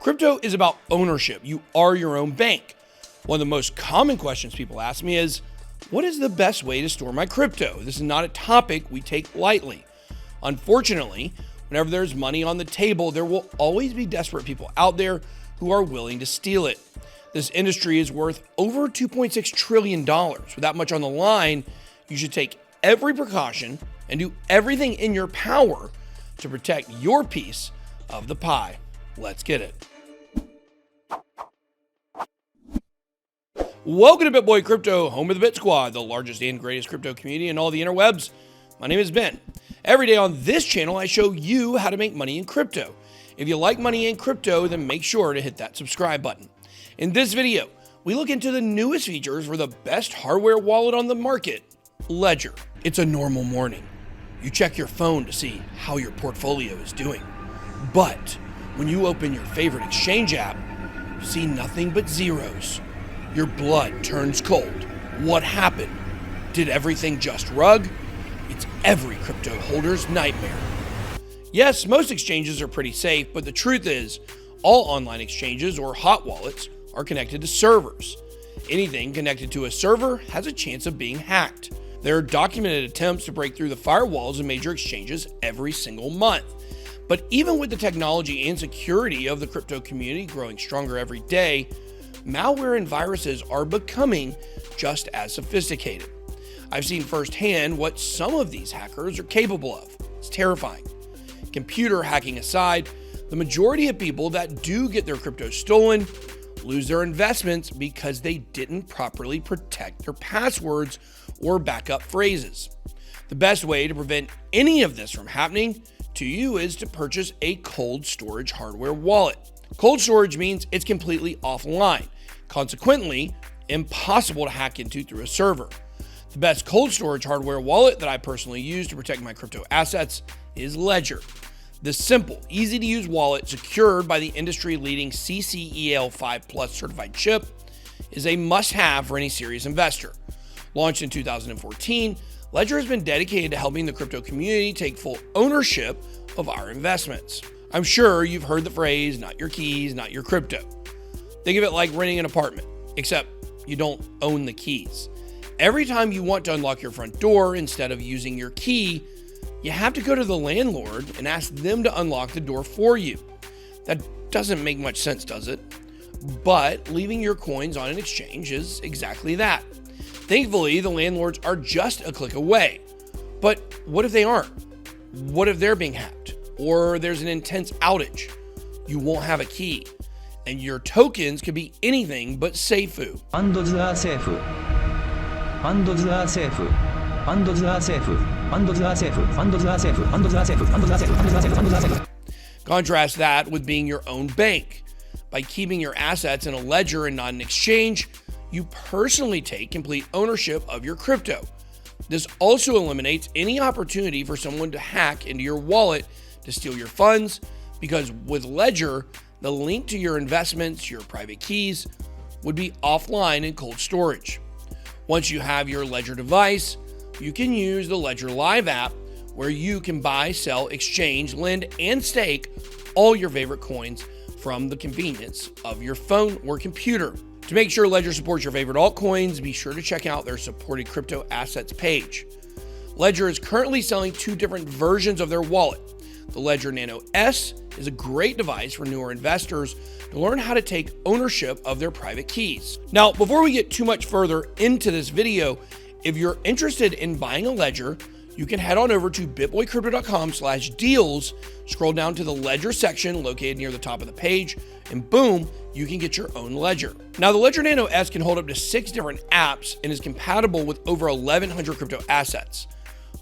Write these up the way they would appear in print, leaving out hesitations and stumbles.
Crypto is about ownership. You are your own bank. One of the most common questions people ask me is, what is the best way to store my crypto? This is not a topic we take lightly. Unfortunately, whenever there's money on the table, there will always be desperate people out there who are willing to steal it. This industry is worth over $2.6 trillion. With that much on the line, you should take every precaution and do everything in your power to protect your piece of the pie. Let's get it. Welcome to BitBoy Crypto, home of the BitSquad, the largest and greatest crypto community in all the interwebs. My name is Ben. Every day on this channel, I show you how to make money in crypto. If you like money in crypto, then make sure to hit that subscribe button. In this video, we look into the newest features for the best hardware wallet on the market, Ledger. It's a normal morning. You check your phone to see how your portfolio is doing. But when you open your favorite exchange app, you see nothing but zeros. Your blood turns cold. What happened? Did everything just rug? It's every crypto holder's nightmare. Yes, most exchanges are pretty safe, but the truth is, all online exchanges or hot wallets are connected to servers. Anything connected to a server has a chance of being hacked. There are documented attempts to break through the firewalls of major exchanges every single month. But even with the technology and security of the crypto community growing stronger every day, malware and viruses are becoming just as sophisticated. I've seen firsthand what some of these hackers are capable of. It's terrifying. Computer hacking aside, the majority of people that do get their crypto stolen lose their investments because they didn't properly protect their passwords or backup phrases. The best way to prevent any of this from happening to you is to purchase a cold storage hardware wallet. Cold storage means it's completely offline, consequently, impossible to hack into through a server. The best cold storage hardware wallet that I personally use to protect my crypto assets is Ledger. This simple, easy to use wallet, secured by the industry-leading CCEL5 Plus certified chip, is a must-have for any serious investor. Launched in 2014, Ledger has been dedicated to helping the crypto community take full ownership of our investments. I'm sure you've heard the phrase, not your keys, not your crypto. Think of it like renting an apartment, except you don't own the keys. Every time you want to unlock your front door, instead of using your key, you have to go to the landlord and ask them to unlock the door for you. That doesn't make much sense, does it? But leaving your coins on an exchange is exactly that. Thankfully, the landlords are just a click away. But what if they aren't? What if they're being hacked? Or there's an intense outage? You won't have a key. And your tokens could be anything but Cipher. Contrast that with being your own bank. By keeping your assets in a ledger and not an exchange, you personally take complete ownership of your crypto. This also eliminates any opportunity for someone to hack into your wallet to steal your funds, because with Ledger, the link to your investments, your private keys, would be offline in cold storage. Once you have your Ledger device, you can use the Ledger Live app, where you can buy, sell, exchange, lend, and stake all your favorite coins from the convenience of your phone or computer. To make sure Ledger supports your favorite altcoins, be sure to check out their supported crypto assets page. Ledger is currently selling two different versions of their wallet. The Ledger Nano S is a great device for newer investors to learn how to take ownership of their private keys. Now, before we get too much further into this video, if you're interested in buying a Ledger, you can head on over to bitboycrypto.com/deals, scroll down to the Ledger section located near the top of the page, and boom, you can get your own Ledger. Now, the Ledger Nano S can hold up to 6 different apps and is compatible with over 1,100 crypto assets.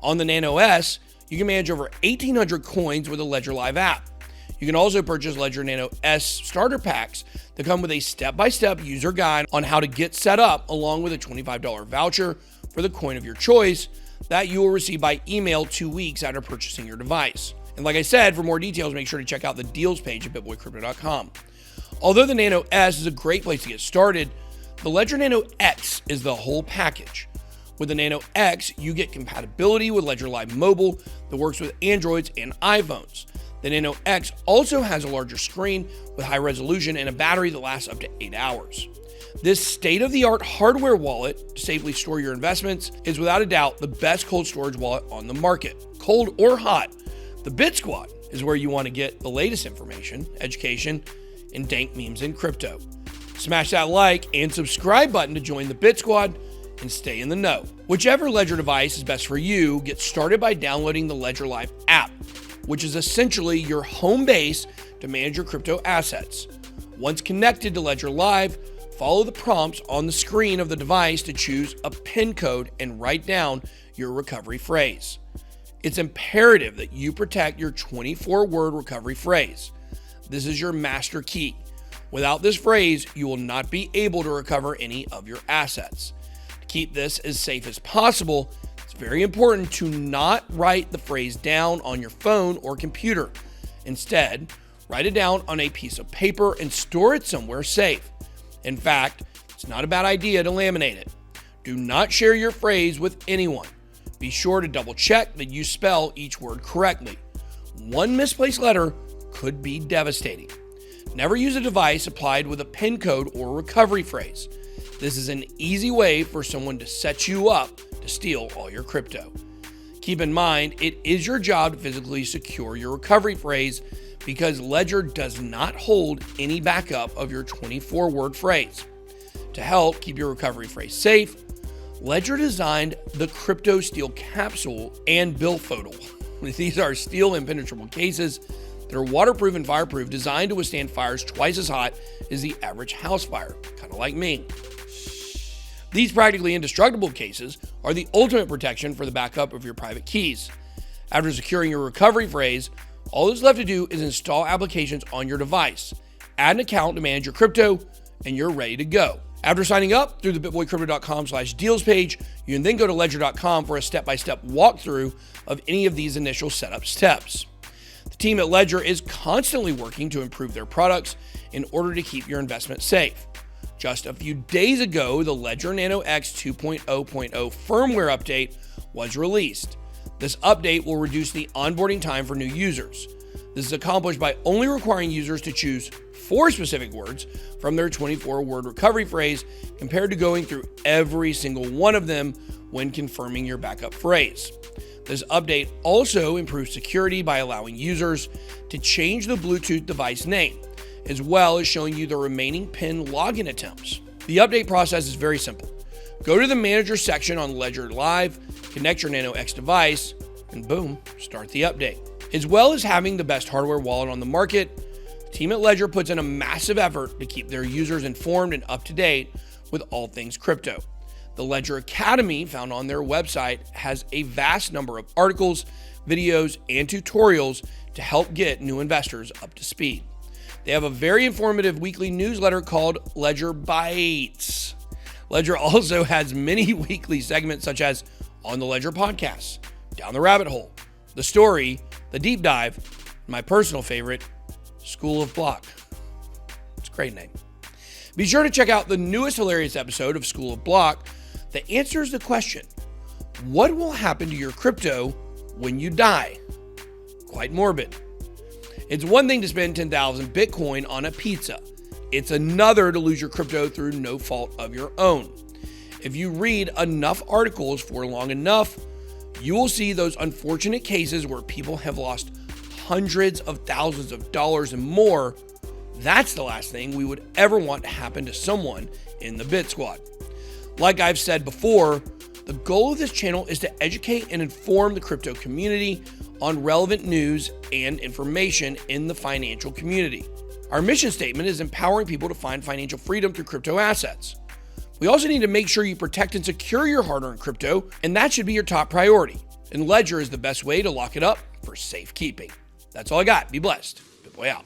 On the Nano S, you can manage over 1,800 coins with the Ledger Live app. You can also purchase Ledger Nano S starter packs that come with a step-by-step user guide on how to get set up, along with a $25 voucher for the coin of your choice that you will receive by email 2 weeks after purchasing your device. And like I said, for more details, make sure to check out the deals page at bitboycrypto.com. Although the Nano S is a great place to get started, the Ledger Nano X is the whole package. With the Nano X, you get compatibility with Ledger Live Mobile that works with Androids and iPhones. The Nano X also has a larger screen with high resolution and a battery that lasts up to 8 hours. This state-of-the-art hardware wallet to safely store your investments is without a doubt the best cold storage wallet on the market. Cold or hot, the BitSquad is where you want to get the latest information, education, and dank memes in crypto. Smash that like and subscribe button to join the BitSquad and stay in the know. Whichever Ledger device is best for you, get started by downloading the Ledger Live app, which is essentially your home base to manage your crypto assets. Once connected to Ledger Live, follow the prompts on the screen of the device to choose a PIN code and write down your recovery phrase. It's imperative that you protect your 24-word recovery phrase. This is your master key. Without this phrase, you will not be able to recover any of your assets. To keep this as safe as possible, it's very important to not write the phrase down on your phone or computer. Instead, write it down on a piece of paper and store it somewhere safe. In fact, it's not a bad idea to laminate it. Do not share your phrase with anyone. Be sure to double check that you spell each word correctly. One misplaced letter could be devastating. Never use a device applied with a PIN code or recovery phrase. This is an easy way for someone to set you up to steal all your crypto. Keep in mind, it is your job to physically secure your recovery phrase because Ledger does not hold any backup of your 24-word phrase. To help keep your recovery phrase safe, Ledger designed the Crypto Steel Capsule and Billfold. These are steel impenetrable cases that are waterproof and fireproof, designed to withstand fires twice as hot as the average house fire, kind of like me. These practically indestructible cases are the ultimate protection for the backup of your private keys. After securing your recovery phrase, all that's left to do is install applications on your device, add an account to manage your crypto, and you're ready to go. After signing up through the bitboycrypto.com/deals page, you can then go to ledger.com for a step-by-step walkthrough of any of these initial setup steps. The team at Ledger is constantly working to improve their products in order to keep your investment safe. Just a few days ago, the Ledger Nano X 2.0.0 firmware update was released. This update will reduce the onboarding time for new users. This is accomplished by only requiring users to choose 4 specific words from their 24-word recovery phrase compared to going through every single one of them when confirming your backup phrase. This update also improves security by allowing users to change the Bluetooth device name, as well as showing you the remaining PIN login attempts. The update process is very simple. Go to the manager section on Ledger Live, connect your Nano X device, and boom, start the update. As well as having the best hardware wallet on the market, the team at Ledger puts in a massive effort to keep their users informed and up to date with all things crypto. The Ledger Academy, found on their website, has a vast number of articles, videos, and tutorials to help get new investors up to speed. They have a very informative weekly newsletter called Ledger Bites. Ledger also has many weekly segments such as On the Ledger Podcast, Down the Rabbit Hole, The Story, The Deep Dive, and my personal favorite, School of Block. It's a great name. Be sure to check out the newest hilarious episode of School of Block that answers the question, what will happen to your crypto when you die? Quite morbid. It's one thing to spend 10,000 Bitcoin on a pizza. It's another to lose your crypto through no fault of your own. If you read enough articles for long enough, you will see those unfortunate cases where people have lost hundreds of thousands of dollars and more. That's the last thing we would ever want to happen to someone in the BitSquad. Like I've said before, the goal of this channel is to educate and inform the crypto community on relevant news and information in the financial community. Our mission statement is empowering people to find financial freedom through crypto assets. We also need to make sure you protect and secure your hard-earned crypto, and that should be your top priority. And Ledger is the best way to lock it up for safekeeping. That's all I got. Be blessed. BitBoy out.